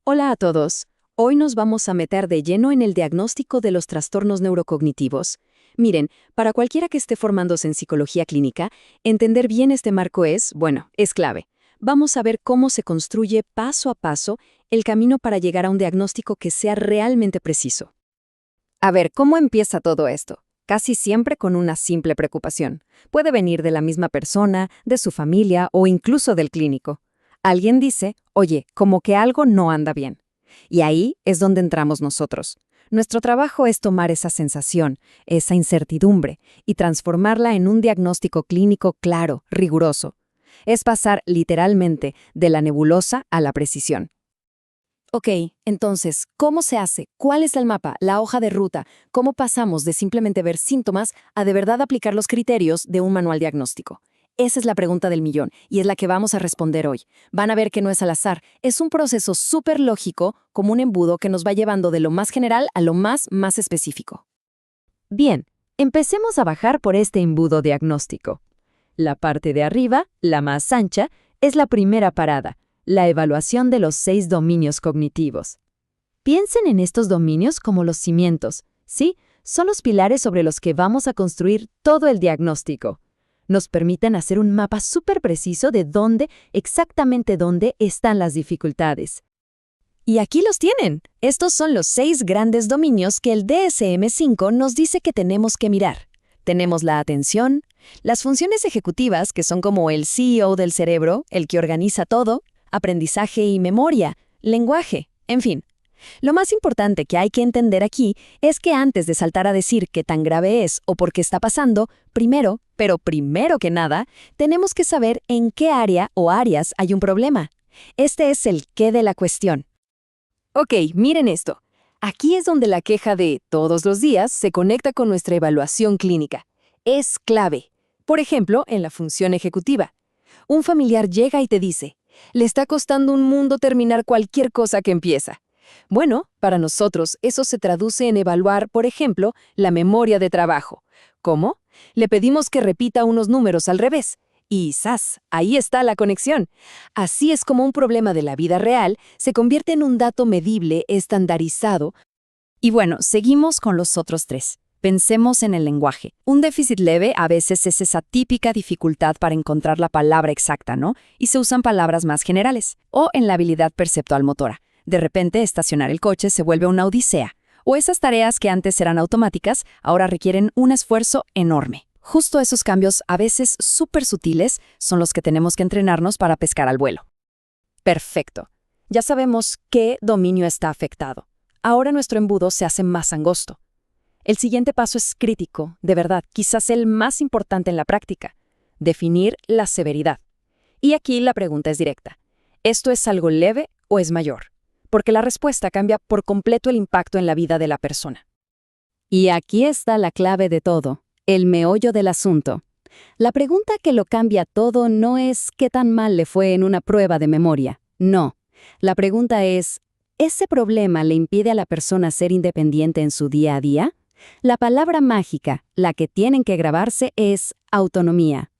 Hola a todos. Hoy nos vamos a meter de lleno en el diagnóstico de los trastornos neurocognitivos. Miren, para cualquiera que esté formándose en psicología clínica, entender bien este marco es clave. Vamos a ver cómo se construye paso a paso el camino para llegar a un diagnóstico que sea realmente preciso. A ver, ¿cómo empieza todo esto? Casi siempre con una simple preocupación. Puede venir de la misma persona, de su familia o incluso del clínico. Alguien dice, oye, como que algo no anda bien. Y ahí es donde entramos nosotros. Nuestro trabajo es tomar esa sensación, esa incertidumbre, y transformarla en un diagnóstico clínico claro, riguroso. Es pasar literalmente de la nebulosa a la precisión. Ok, entonces, ¿cómo se hace? ¿Cuál es el mapa, la hoja de ruta? ¿Cómo pasamos de simplemente ver síntomas a de verdad aplicar los criterios de un manual diagnóstico? Esa es la pregunta del millón y es la que vamos a responder hoy. Van a ver que no es al azar, es un proceso súper lógico, como un embudo que nos va llevando de lo más general a lo más específico. Bien, empecemos a bajar por este embudo diagnóstico. La parte de arriba, la más ancha, es la primera parada, la evaluación de los 6 dominios cognitivos. Piensen en estos dominios como los cimientos, ¿sí? Son los pilares sobre los que vamos a construir todo el diagnóstico. Nos permiten hacer un mapa súper preciso de exactamente dónde están las dificultades. Y aquí los tienen. Estos son los 6 grandes dominios que el DSM-5 nos dice que tenemos que mirar. Tenemos la atención, las funciones ejecutivas, que son como el CEO del cerebro, el que organiza todo, aprendizaje y memoria, lenguaje, en fin. Lo más importante que hay que entender aquí es que antes de saltar a decir qué tan grave es o por qué está pasando, primero que nada, tenemos que saber en qué área o áreas hay un problema. Este es el qué de la cuestión. Ok, miren esto. Aquí es donde la queja de todos los días se conecta con nuestra evaluación clínica. Es clave. Por ejemplo, en la función ejecutiva. Un familiar llega y te dice, le está costando un mundo terminar cualquier cosa que empieza. Bueno, para nosotros eso se traduce en evaluar, por ejemplo, la memoria de trabajo. ¿Cómo? Le pedimos que repita unos números al revés. Y ¡zas! Ahí está la conexión. Así es como un problema de la vida real se convierte en un dato medible, estandarizado. Y bueno, seguimos con los otros 3. Pensemos en el lenguaje. Un déficit leve a veces es esa típica dificultad para encontrar la palabra exacta, ¿no? Y se usan palabras más generales. O en la habilidad perceptual motora. De repente, estacionar el coche se vuelve una odisea. O esas tareas que antes eran automáticas, ahora requieren un esfuerzo enorme. Justo esos cambios, a veces súper sutiles, son los que tenemos que entrenarnos para pescar al vuelo. Perfecto. Ya sabemos qué dominio está afectado. Ahora nuestro embudo se hace más angosto. El siguiente paso es crítico, de verdad, quizás el más importante en la práctica. Definir la severidad. Y aquí la pregunta es directa. ¿Esto es algo leve o es mayor? Porque la respuesta cambia por completo el impacto en la vida de la persona. Y aquí está la clave de todo, el meollo del asunto. La pregunta que lo cambia todo no es qué tan mal le fue en una prueba de memoria. No. La pregunta es, ¿ese problema le impide a la persona ser independiente en su día a día? La palabra mágica, la que tienen que grabarse, es autonomía.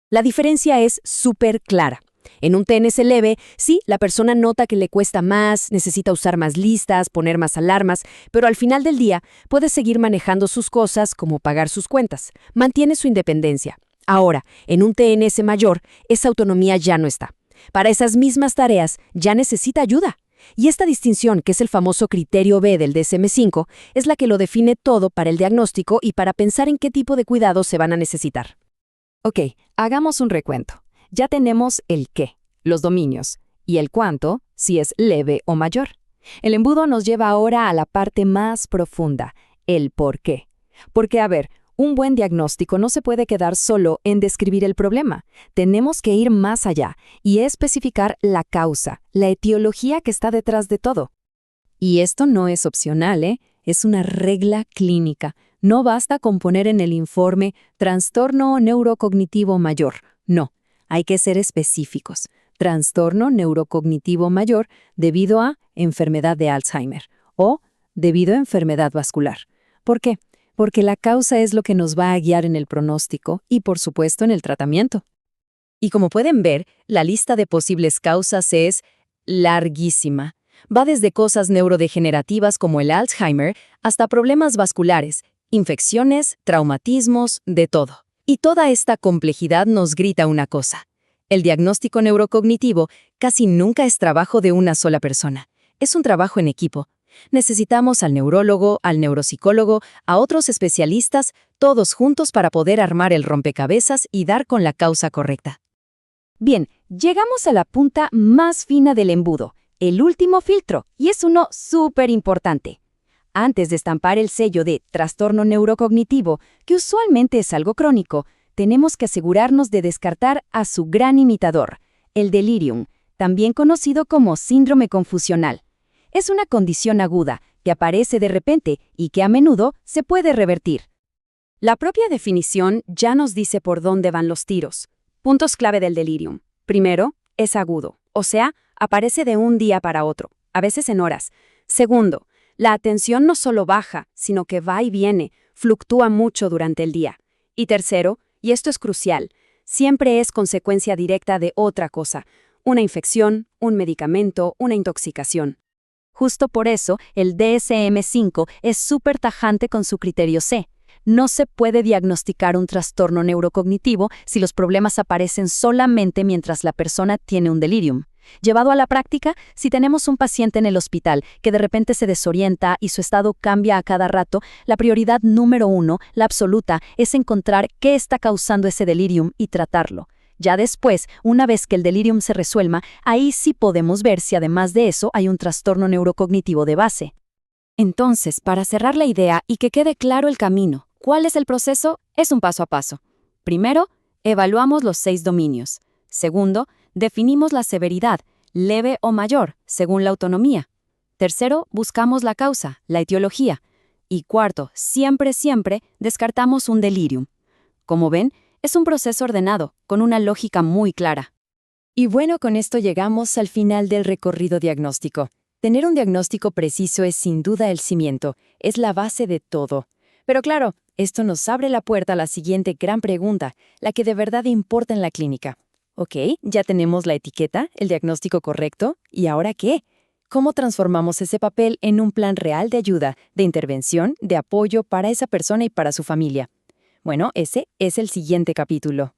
La diferencia es súper clara. En un TNS leve, sí, la persona nota que le cuesta más, necesita usar más listas, poner más alarmas, pero al final del día puede seguir manejando sus cosas como pagar sus cuentas. Mantiene su independencia. Ahora, en un TNS mayor, esa autonomía ya no está. Para esas mismas tareas ya necesita ayuda. Y esta distinción, que es el famoso criterio B del DSM-5, es la que lo define todo para el diagnóstico y para pensar en qué tipo de cuidados se van a necesitar. Ok, hagamos un recuento. Ya tenemos el qué, los dominios, y el cuánto, si es leve o mayor. El embudo nos lleva ahora a la parte más profunda, el por qué. Porque, a ver, un buen diagnóstico no se puede quedar solo en describir el problema. Tenemos que ir más allá y especificar la causa, la etiología que está detrás de todo. Y esto no es opcional, ¿eh? Es una regla clínica. No basta con poner en el informe trastorno neurocognitivo mayor. No. Hay que ser específicos. Trastorno neurocognitivo mayor debido a enfermedad de Alzheimer o debido a enfermedad vascular. ¿Por qué? Porque la causa es lo que nos va a guiar en el pronóstico y, por supuesto, en el tratamiento. Y como pueden ver, la lista de posibles causas es larguísima. Va desde cosas neurodegenerativas como el Alzheimer hasta problemas vasculares, infecciones, traumatismos, de todo. Y toda esta complejidad nos grita una cosa. El diagnóstico neurocognitivo casi nunca es trabajo de una sola persona. Es un trabajo en equipo. Necesitamos al neurólogo, al neuropsicólogo, a otros especialistas, todos juntos para poder armar el rompecabezas y dar con la causa correcta. Bien, llegamos a la punta más fina del embudo, el último filtro, y es uno súper importante. Antes de estampar el sello de trastorno neurocognitivo, que usualmente es algo crónico, tenemos que asegurarnos de descartar a su gran imitador, el delirium, también conocido como síndrome confusional. Es una condición aguda que aparece de repente y que a menudo se puede revertir. La propia definición ya nos dice por dónde van los tiros. Puntos clave del delirium. Primero, es agudo, o sea, aparece de un día para otro, a veces en horas. Segundo, la atención no solo baja, sino que va y viene, fluctúa mucho durante el día. Y tercero, y esto es crucial, siempre es consecuencia directa de otra cosa, una infección, un medicamento, una intoxicación. Justo por eso, el DSM-5 es súper tajante con su criterio C. No se puede diagnosticar un trastorno neurocognitivo si los problemas aparecen solamente mientras la persona tiene un delirium. Llevado a la práctica, si tenemos un paciente en el hospital que de repente se desorienta y su estado cambia a cada rato, la prioridad número 1, la absoluta, es encontrar qué está causando ese delirium y tratarlo. Ya después, una vez que el delirium se resuelva, ahí sí podemos ver si además de eso hay un trastorno neurocognitivo de base. Entonces, para cerrar la idea y que quede claro el camino, ¿cuál es el proceso? Es un paso a paso. Primero, evaluamos los 6 dominios. Segundo, definimos la severidad, leve o mayor, según la autonomía. Tercero, buscamos la causa, la etiología. Y cuarto, siempre, descartamos un delirium. Como ven, es un proceso ordenado, con una lógica muy clara. Y bueno, con esto llegamos al final del recorrido diagnóstico. Tener un diagnóstico preciso es sin duda el cimiento, es la base de todo. Pero claro, esto nos abre la puerta a la siguiente gran pregunta, la que de verdad importa en la clínica. Ok, ya tenemos la etiqueta, el diagnóstico correcto, ¿y ahora qué? ¿Cómo transformamos ese papel en un plan real de ayuda, de intervención, de apoyo para esa persona y para su familia? Bueno, ese es el siguiente capítulo.